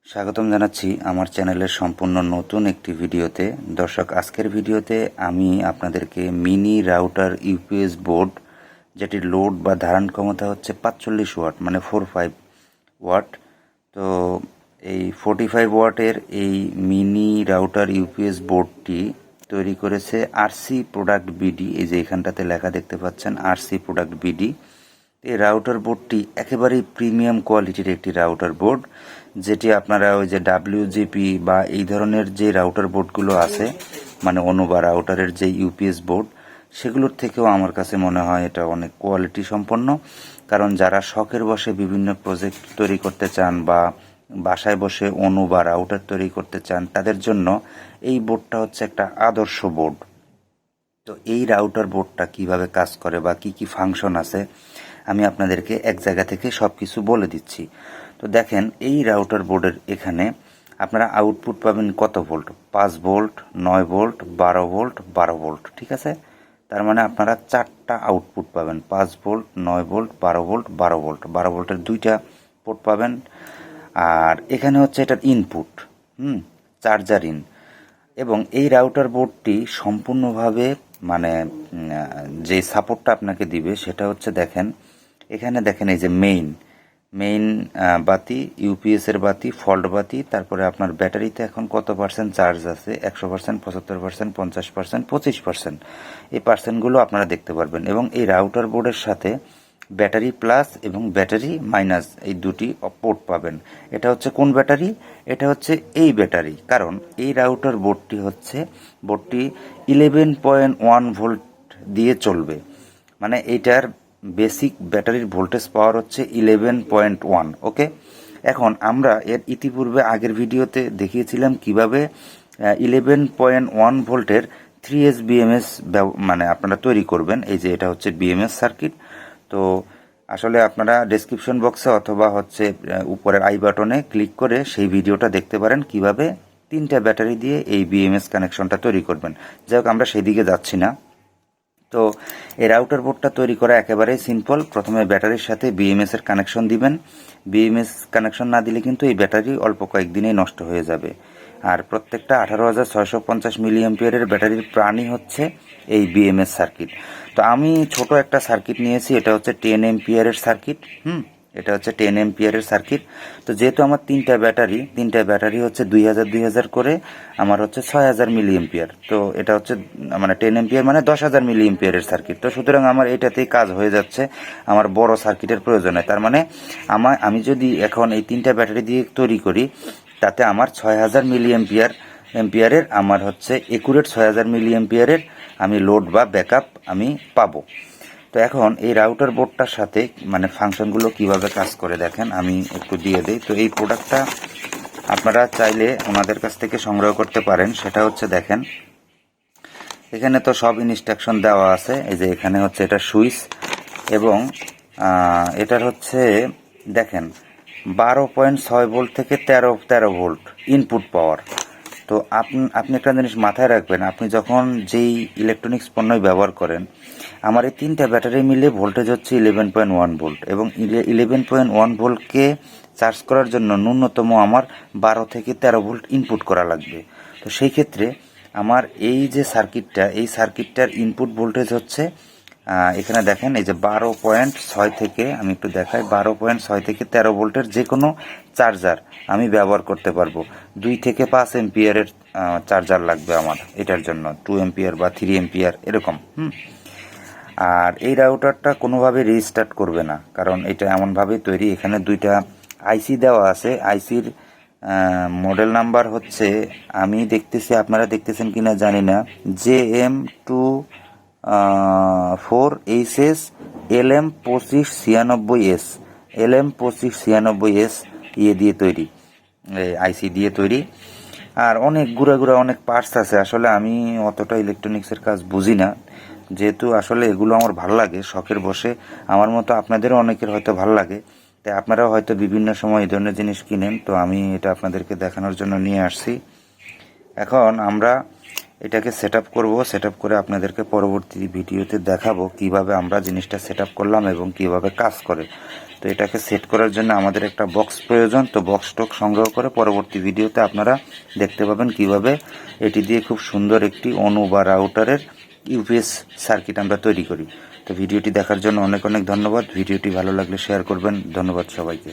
স্বাগতম জানাচ্ছি আমার চ্যানেলের সম্পূর্ণ নতুন একটি ভিডিওতে। দর্শক, আজকের ভিডিওতে আমি আপনাদেরকে মিনি রাউটার ইউপিএস বোর্ড, যেটির লোড বা ধারণ ক্ষমতা হচ্ছে 45 ওয়াট, মানে 45 ওয়াট। তো এই 45 ওয়াটের এই মিনি রাউটার ইউপিএস বোর্ডটি তৈরি করেছে আরসি প্রোডাক্ট বিডি। এই যে এখানটাতে লেখা দেখতে পাচ্ছেন আরসি প্রোডাক্ট বিডি। এই রাউটার বোর্ডটি একেবারেই প্রিমিয়াম কোয়ালিটির একটি রাউটার বোর্ড, যেটি আপনারা ওই যে ডাব্লিউজিপি বা এই ধরনের যে রাউটার বোর্ডগুলো আছে, মানে অনু বা রাউটারের যে ইউপিএস বোর্ড, সেগুলোর থেকেও আমার কাছে মনে হয় এটা অনেক কোয়ালিটি সম্পন্ন। কারণ যারা শখের বসে বিভিন্ন প্রজেক্ট তৈরি করতে চান বা বাসায় বসে অনু বা রাউটার তৈরি করতে চান, তাদের জন্য এই বোর্ডটা হচ্ছে একটা আদর্শ বোর্ড। তো এই রাউটার বোর্ডটা কিভাবে কাজ করে বা কি কি ফাংশন আছে, আমি আপনাদেরকে এক জায়গা থেকে সব কিছু বলে দিচ্ছি। তো দেখেন, এই রাউটার বোর্ডের এখানে আপনারা আউটপুট পাবেন কত volt? 5 volt, 9 volt, 12 volt, 12 volt. ঠিক আছে, তার মানে আপনারা 4টা আউটপুট পাবেন, 5 ভোল্ট, 9 ভোল্ট, 12 ভোল্ট, 12 ভোল্ট। 12 ভোল্টের 2টা পোর্ট পাবেন। আর এখানে হচ্ছে এটার ইনপুট, চার্জার ইন। এবং এই রাউটার বোর্ডটি সম্পূর্ণভাবে মানে যে সাপোর্টটা আপনাকে দিবে সেটা হচ্ছে, দেখেন এখানে দেখেন এই যে মেইন বাতি, ইউপিএস এর বাতি, ফল্ট বাতি, তারপরে আপনার ব্যাটারিতে এখন কত পার্সেন্ট চার্জ আছে, 100%, 75%, 50%, 25%। এই পার্সেন্টগুলো আপনারা দেখতে পারবেন। এবং এই রাউটার বোর্ডের সাথে ব্যাটারি প্লাস এবং ব্যাটারি মাইনাস এই দুটি পোর্ট পাবেন। এটা হচ্ছে কোন ব্যাটারি? এটা হচ্ছে এই ব্যাটারি। কারণ এই রাউটার বোর্ডটি 11.1 ভোল্ট দিয়ে চলবে, মানে এইটার বেসিক ব্যাটারির ভোল্টেজ পাওয়ার হচ্ছে 11.1। ওকে, এখন আমরা এর ইতিপূর্বে আগের ভিডিওতে দেখিয়েছিলাম কিভাবে 11.1 ভোল্টের 3S বিএমএস মানে আপনারা তৈরি করবেন। এই যে এটা হচ্ছে বিএমএস সার্কিট। তো আসলে আপনারা ডেসক্রিপশন বক্সে অথবা হচ্ছে উপরের আই বাটনে ক্লিক করে সেই ভিডিওটা দেখতে পারেন কিভাবে 3টা ব্যাটারি দিয়ে এই বিএমএস কানেকশনটা তৈরি করবেন। যাই হোক, আমরা সেই দিকে যাচ্ছি না। তো এই রাউটার বোর্ডটা তৈরি করা একেবারেই সিম্পল। প্রথমে ব্যাটারির সাথে বিএমএস এর কানেকশন দিবেন। বিএমএস কানেকশন না দিলে কিন্তু এই ব্যাটারি অল্প কয়েকদিনেই নষ্ট হয়ে যাবে। আর প্রত্যেকটা 18,650 মিলি অ্যাম্পিয়ারের ব্যাটারির প্রাণই হচ্ছে এই বিএমএস সার্কিট। তো আমি ছোট একটা সার্কিট নিয়েছি, এটা হচ্ছে 10 এম্পিয়ারের সার্কিট। এটা হচ্ছে 10 এম্পিয়ারের সার্কিট। তো যেহেতু আমার তিনটা ব্যাটারি হচ্ছে 2000 করে, আমার হচ্ছে 6000 মিলি এম্পিয়ার। তো এটা হচ্ছে মানে 10 এম্পিয়ার মানে 10,000 মিলি এম্পিয়ারের সার্কিট। তো সুতরাং আমার এটাতেই কাজ হয়ে যাচ্ছে, আমার বড় সার্কিটের প্রয়োজন হয়। তার মানে আমি যদি এখন এই তিনটা ব্যাটারি দিয়ে তৈরি করি, তাতে আমার 6000 মিলি এম্পিয়ারের আমার হচ্ছে একুরেট 6000 মিলি এম্পিয়ারের আমি লোড বা ব্যাকআপ আমি পাবো। তো এখন এই রাউটার বোর্ডটার সাথে মানে ফাংশনগুলো কিভাবে কাজ করে দেখেন, আমি একটু দিয়ে দিই। তো এই প্রোডাক্টটা আপনারা চাইলে ওনাদের কাছ থেকে সংগ্রহ করতে পারেন। সেটা হচ্ছে, দেখেন এখানে তো সব ইনস্ট্রাকশন দেওয়া আছে। এই যে এখানে হচ্ছে এটা সুইচ, এবং এটার হচ্ছে দেখেন 12.6 ভোল্ট থেকে 13 ভোল্ট ইনপুট পাওয়ার। তো আপনি একটা জিনিস মাথায় রাখবেন, আপনি যখন যেই ইলেকট্রনিক্স পণ্যই ব্যবহার করেন, আমার এই তিনটা ব্যাটারি মিলে ভোল্টেজ হচ্ছে 11.1 ভোল্ট, এবং 11.1 ভোল্টকে চার্জ করার জন্য ন্যূনতম আমার 12 থেকে 13 ভোল্ট ইনপুট করা লাগবে। তো সেই ক্ষেত্রে আমার এই যে এই সার্কিটটার ইনপুট ভোল্টেজ হচ্ছে এখানে দেখেন এই যে 12.6 থেকে, আমি একটু দেখাই, 12.6 থেকে 13 ভোল্টের যে কোনো চার্জার আমি ব্যবহার করতে পারবো। 2 থেকে 5 এম্পিয়ারের চার্জার লাগবে আমার এটার জন্য, 2 এম্পিয়ার বা 3 এম্পিয়ার এরকম। আর এই রাউটারটা কোনোভাবে রিস্টার্ট করবে না, কারণ এটা এমনভাবে তৈরি, এখানে 2টা আইসি দেওয়া আছে। আইসির মডেল নাম্বার হচ্ছে, আমি দেখতেছি আপনারা দেখতেছেন কিনা জানি না, JM24HS LM2596S, LM2596S দিয়ে তৈরি, আইসি দিয়ে তৈরি। আর অনেক গুঁড়া অনেক পার্টস আছে। আসলে আমি অতটা ইলেকট্রনিক্সের কাজ বুঝি না, যেহেতু আসলে এগুলো আমার ভালো লাগে শখের বসে, আমার মতো আপনাদেরও অনেকের হয়তো ভালো লাগে, তাই আপনারাও হয়তো বিভিন্ন সময় এই ধরনের জিনিস কিনেন। তো আমি এটা আপনাদেরকে দেখানোর জন্য নিয়ে আসছি। এখন আমরা এটাকে সেট আপ করবো, সেট আপ করে আপনাদেরকে পরবর্তী ভিডিওতে দেখাবো কিভাবে আমরা জিনিসটা সেট আপ করলাম এবং কিভাবে কাজ করে। তো তো এটাকে সেট করার জন্য আমাদের একটা বক্স প্রয়োজন। তো বক্স টক সংগ্রহ করে পরবর্তী ভিডিওতে আপনারা দেখতে পাবেন কিভাবে এটি দিয়ে খুব সুন্দর একটি অনু বা রাউটারের ইউপিএস সার্কিট আমরা তৈরি করি। তো ভিডিওটি দেখার জন্য অনেক অনেক ধন্যবাদ। ভিডিওটি ভালো লাগলে শেয়ার করবেন। ধন্যবাদ সবাইকে।